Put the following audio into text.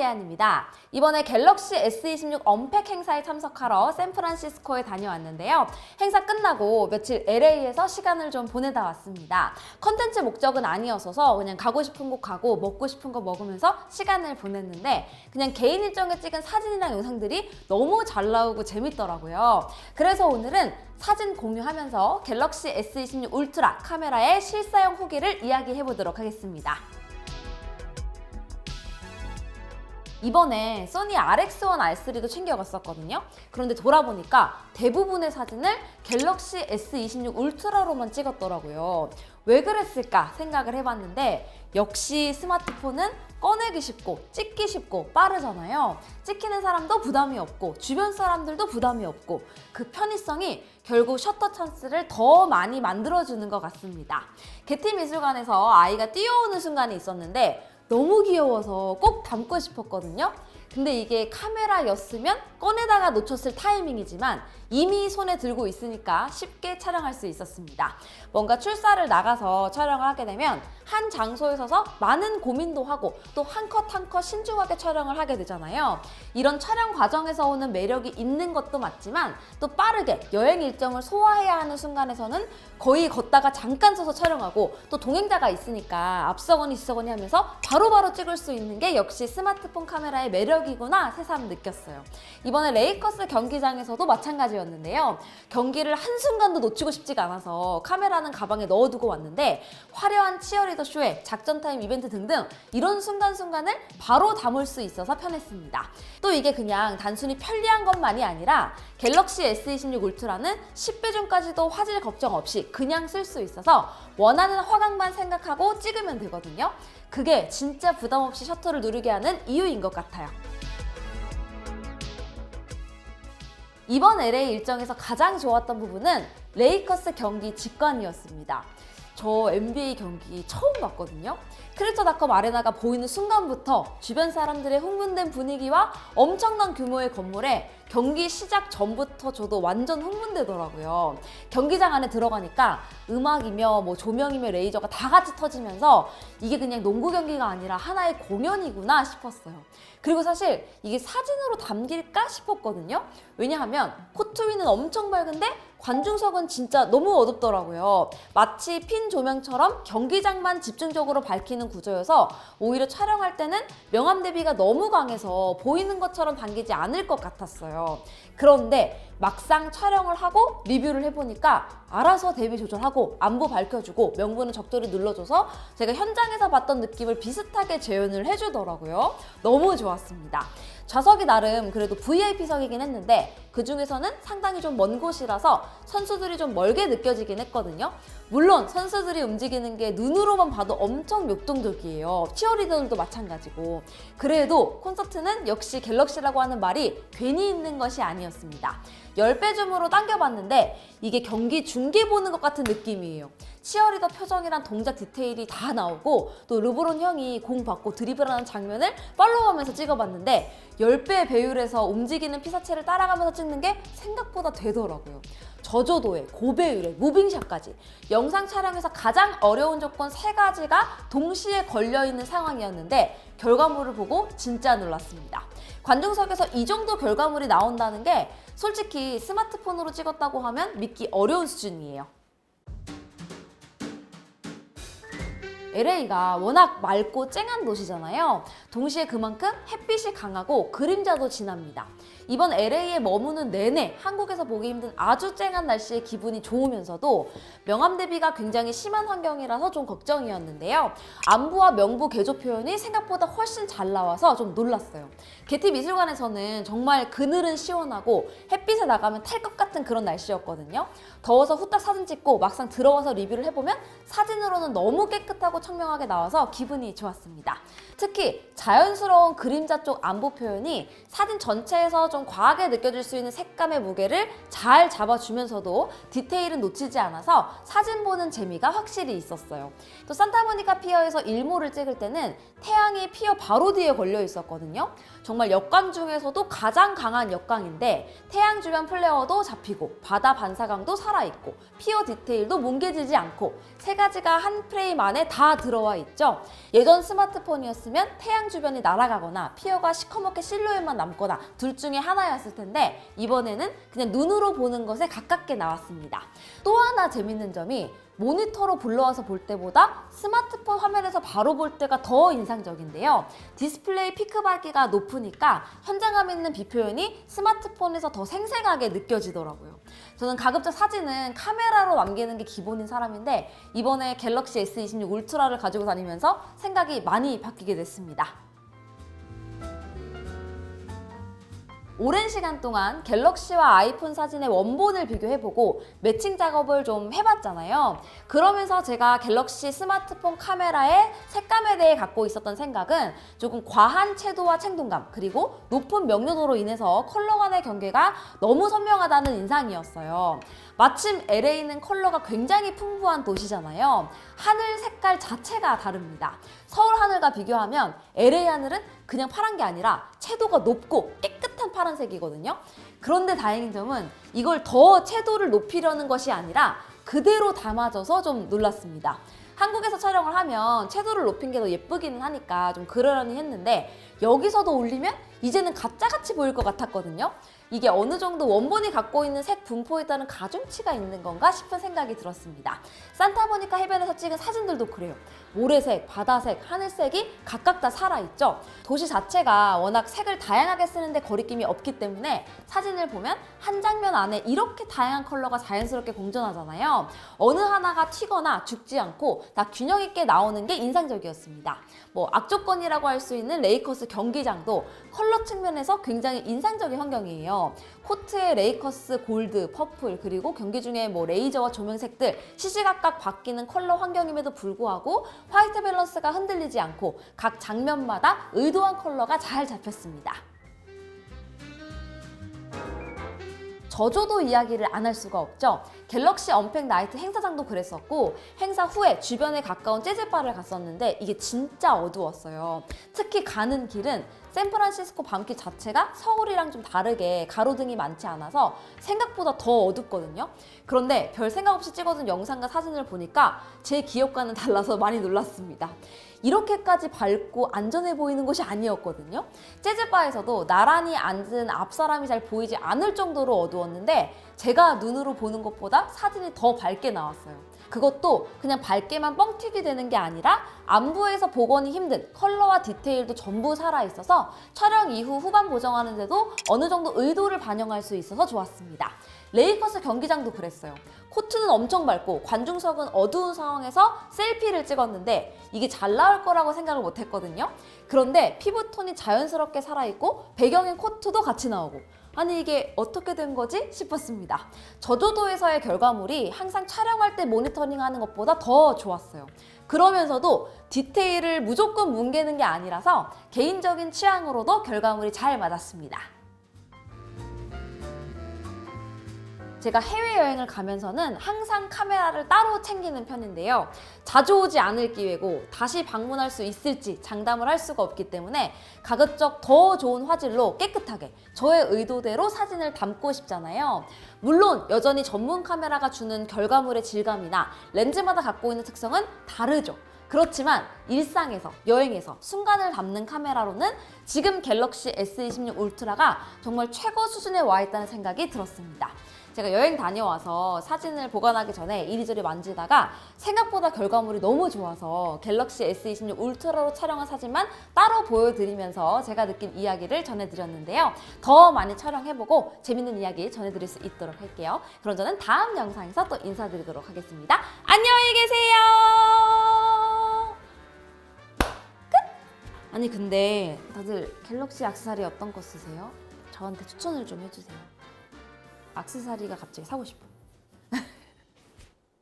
혜안입니다. 이번에 갤럭시 S26 언팩 행사에 참석하러 샌프란시스코에 다녀왔는데요. 행사 끝나고 며칠 LA에서 시간을 좀 보내다 왔습니다. 컨텐츠 목적은 아니었어서 그냥 가고 싶은 곳 가고 먹고 싶은 거 먹으면서 시간을 보냈는데 그냥 개인 일정에 찍은 사진이나 영상들이 너무 잘 나오고 재밌더라고요. 그래서 오늘은 사진 공유하면서 갤럭시 S26 울트라 카메라의 실사용 후기를 이야기해 보도록 하겠습니다. 이번에 소니 RX1 R3도 챙겨갔었거든요. 그런데 돌아보니까 대부분의 사진을 갤럭시 S26 울트라로만 찍었더라고요. 왜 그랬을까 생각을 해봤는데 역시 스마트폰은 꺼내기 쉽고 찍기 쉽고 빠르잖아요. 찍히는 사람도 부담이 없고 주변 사람들도 부담이 없고 그 편의성이 결국 셔터 찬스를 더 많이 만들어주는 것 같습니다. 게티 미술관에서 아이가 뛰어오는 순간이 있었는데 너무 귀여워서 꼭 담고 싶었거든요. 근데 이게 카메라였으면 꺼내다가 놓쳤을 타이밍이지만 이미 손에 들고 있으니까 쉽게 촬영할 수 있었습니다. 뭔가 출사를 나가서 촬영을 하게 되면 한 장소에 서서 많은 고민도 하고 또 한 컷 한 컷 신중하게 촬영을 하게 되잖아요. 이런 촬영 과정에서 오는 매력이 있는 것도 맞지만 또 빠르게 여행 일정을 소화해야 하는 순간에서는 거의 걷다가 잠깐 서서 촬영하고 또 동행자가 있으니까 앞서거니 뒤서거니 하면서 바로바로 찍을 수 있는 게 역시 스마트폰 카메라의 매력이구나 새삼 느꼈어요. 이번에 레이커스 경기장에서도 마찬가지였는데요. 경기를 한순간도 놓치고 싶지가 않아서 카메라는 가방에 넣어두고 왔는데 화려한 치어리더 쇼에 작전 타임 이벤트 등등 이런 순간순간을 바로 담을 수 있어서 편했습니다. 또 이게 그냥 단순히 편리한 것만이 아니라 갤럭시 S26 울트라는 10배 줌까지도 화질 걱정 없이 그냥 쓸 수 있어서 원하는 화각만 생각하고 찍으면 되거든요. 그게 진짜 부담 없이 셔터를 누르게 하는 이유인 것 같아요. 이번 LA 일정에서 가장 좋았던 부분은 레이커스 경기 직관이었습니다. 저 NBA 경기 처음 봤거든요. 크립토닷컴 아레나가 보이는 순간부터 주변 사람들의 흥분된 분위기와 엄청난 규모의 건물에 경기 시작 전부터 저도 완전 흥분되더라고요. 경기장 안에 들어가니까 음악이며 뭐 조명이며 레이저가 다 같이 터지면서 이게 그냥 농구 경기가 아니라 하나의 공연이구나 싶었어요. 그리고 사실 이게 사진으로 담길까 싶었거든요. 왜냐하면 코트 위는 엄청 밝은데 관중석은 진짜 너무 어둡더라고요. 마치 핀 조명처럼 경기장만 집중적으로 밝히는 구조여서 오히려 촬영할 때는 명암 대비가 너무 강해서 보이는 것처럼 담기지 않을 것 같았어요. 그런데 막상 촬영을 하고 리뷰를 해보니까 알아서 대비 조절하고 안부 밝혀주고 명분은 적절히 눌러줘서 제가 현장에서 봤던 느낌을 비슷하게 재현을 해주더라고요. 너무 좋았습니다. 좌석이 나름 그래도 VIP석이긴 했는데 그 중에서는 상당히 좀 먼 곳이라서 선수들이 좀 멀게 느껴지긴 했거든요. 물론 선수들이 움직이는 게 눈으로만 봐도 엄청 역동적이에요. 치어리더들도 마찬가지고. 그래도 콘서트는 역시 갤럭시라고 하는 말이 괜히 있는 것이 아니었습니다. 10배 줌으로 당겨봤는데 이게 경기 중계 보는 것 같은 느낌이에요. 치어리더 표정이랑 동작 디테일이 다 나오고 또 르브론 형이 공 받고 드리블하는 장면을 팔로우하면서 찍어봤는데 10배 배율에서 움직이는 피사체를 따라가면서 찍는 게 생각보다 되더라고요. 저조도에 고배율에 무빙샷까지 영상 촬영에서 가장 어려운 조건 3가지가 동시에 걸려있는 상황이었는데 결과물을 보고 진짜 놀랐습니다. 관중석에서 이 정도 결과물이 나온다는 게 솔직히 스마트폰으로 찍었다고 하면 믿기 어려운 수준이에요. LA가 워낙 맑고 쨍한 도시잖아요. 동시에 그만큼 햇빛이 강하고 그림자도 진합니다. 이번 LA에 머무는 내내 한국에서 보기 힘든 아주 쨍한 날씨에 기분이 좋으면서도 명암 대비가 굉장히 심한 환경이라서 좀 걱정이었는데요. 안부와 명부 개조 표현이 생각보다 훨씬 잘 나와서 좀 놀랐어요. 게티 미술관에서는 정말 그늘은 시원하고 햇빛에 나가면 탈 것 같은 그런 날씨였거든요. 더워서 후딱 사진 찍고 막상 들어와서 리뷰를 해보면 사진으로는 너무 깨끗하고 청명하게 나와서 기분이 좋았습니다. 특히 자연스러운 그림자 쪽 안부 표현이 사진 전체에서 좀 과하게 느껴질 수 있는 색감의 무게를 잘 잡아주면서도 디테일은 놓치지 않아서 사진 보는 재미가 확실히 있었어요. 또 산타모니카 피어에서 일몰을 찍을 때는 태양이 피어 바로 뒤에 걸려 있었거든요. 정말 역광 중에서도 가장 강한 역광인데 태양 주변 플레어도 잡히고 바다 반사광도 살아있고 피어 디테일도 뭉개지지 않고 3가지가 한 프레임 안에 다 들어와 있죠. 예전 스마트폰이었으면 태양 주변이 날아가거나 피어가 시커멓게 실루엣만 남거나 둘 중에 하나였을 텐데 이번에는 그냥 눈으로 보는 것에 가깝게 나왔습니다. 또 하나 재밌는 점이 모니터로 불러와서 볼 때보다 스마트폰 화면에서 바로 볼 때가 더 인상적인데요. 디스플레이 피크 밝기가 높으니까 현장감에 있는 비표현이 스마트폰에서 더 생생하게 느껴지더라고요. 저는 가급적 사진은 카메라로 남기는 게 기본인 사람인데 이번에 갤럭시 S26 울트라를 가지고 다니면서 생각이 많이 바뀌게 됐습니다. 오랜 시간 동안 갤럭시와 아이폰 사진의 원본을 비교해보고 매칭 작업을 좀 해봤잖아요. 그러면서 제가 갤럭시 스마트폰 카메라의 색감에 대해 갖고 있었던 생각은 조금 과한 채도와 생동감 그리고 높은 명료도로 인해서 컬러 간의 경계가 너무 선명하다는 인상이었어요. 마침 LA는 컬러가 굉장히 풍부한 도시잖아요. 하늘 색깔 자체가 다릅니다. 서울 하늘과 비교하면 LA 하늘은 그냥 파란 게 아니라 채도가 높고 깨끗한 파란색이거든요. 그런데 다행인 점은 이걸 더 채도를 높이려는 것이 아니라 그대로 담아져서 좀 놀랐습니다. 한국에서 촬영을 하면 채도를 높인 게 더 예쁘기는 하니까 좀 그러려니 했는데 여기서도 올리면 이제는 가짜같이 보일 것 같았거든요. 이게 어느 정도 원본이 갖고 있는 색 분포에 따른 가중치가 있는 건가 싶은 생각이 들었습니다. 산타모니카 해변에서 찍은 사진들도 그래요. 모래색, 바다색, 하늘색이 각각 다 살아있죠. 도시 자체가 워낙 색을 다양하게 쓰는데 거리낌이 없기 때문에 사진을 보면 한 장면 안에 이렇게 다양한 컬러가 자연스럽게 공존하잖아요. 어느 하나가 튀거나 죽지 않고 다 균형 있게 나오는 게 인상적이었습니다. 악조건이라고 할 수 있는 레이커스 경기장도 컬러 측면에서 굉장히 인상적인 환경이에요. 코트에 레이커스 골드, 퍼플 그리고 경기 중에 레이저와 조명색들 시시각각 바뀌는 컬러 환경임에도 불구하고 화이트 밸런스가 흔들리지 않고 각 장면마다 의도한 컬러가 잘 잡혔습니다. 저조도 이야기를 안 할 수가 없죠. 갤럭시 언팩 나이트 행사장도 그랬었고 행사 후에 주변에 가까운 재즈바를 갔었는데 이게 진짜 어두웠어요. 특히 가는 길은 샌프란시스코 밤길 자체가 서울이랑 좀 다르게 가로등이 많지 않아서 생각보다 더 어둡거든요. 그런데 별 생각 없이 찍어둔 영상과 사진을 보니까 제 기억과는 달라서 많이 놀랐습니다. 이렇게까지 밝고 안전해 보이는 곳이 아니었거든요. 재즈바에서도 나란히 앉은 앞 사람이 잘 보이지 않을 정도로 어두웠는데 제가 눈으로 보는 것보다 사진이 더 밝게 나왔어요. 그것도 그냥 밝게만 뻥튀기 되는 게 아니라 안부에서 복원이 힘든 컬러와 디테일도 전부 살아있어서 촬영 이후 후반 보정하는데도 어느 정도 의도를 반영할 수 있어서 좋았습니다. 레이커스 경기장도 그랬어요. 코트는 엄청 밝고 관중석은 어두운 상황에서 셀피를 찍었는데 이게 잘 나올 거라고 생각을 못 했거든요. 그런데 피부톤이 자연스럽게 살아있고 배경인 코트도 같이 나오고 아니 이게 어떻게 된 거지 싶었습니다. 저조도에서의 결과물이 항상 촬영할 때 모니터링하는 것보다 더 좋았어요. 그러면서도 디테일을 무조건 뭉개는 게 아니라서 개인적인 취향으로도 결과물이 잘 맞았습니다. 제가 해외여행을 가면서는 항상 카메라를 따로 챙기는 편인데요. 자주 오지 않을 기회고 다시 방문할 수 있을지 장담을 할 수가 없기 때문에 가급적 더 좋은 화질로 깨끗하게 저의 의도대로 사진을 담고 싶잖아요. 물론 여전히 전문 카메라가 주는 결과물의 질감이나 렌즈마다 갖고 있는 특성은 다르죠. 그렇지만 일상에서, 여행에서 순간을 담는 카메라로는 지금 갤럭시 S26 울트라가 정말 최고 수준에 와 있다는 생각이 들었습니다. 제가 여행 다녀와서 사진을 보관하기 전에 이리저리 만지다가 생각보다 결과물이 너무 좋아서 갤럭시 S26 울트라로 촬영한 사진만 따로 보여드리면서 제가 느낀 이야기를 전해드렸는데요. 더 많이 촬영해보고 재밌는 이야기 전해드릴 수 있도록 할게요. 그럼 저는 다음 영상에서 또 인사드리도록 하겠습니다. 안녕히 계세요. 끝! 아니 근데 다들 갤럭시 액세서리 어떤 거 쓰세요? 저한테 추천을 좀 해주세요. 액세서리가 갑자기 사고 싶어요.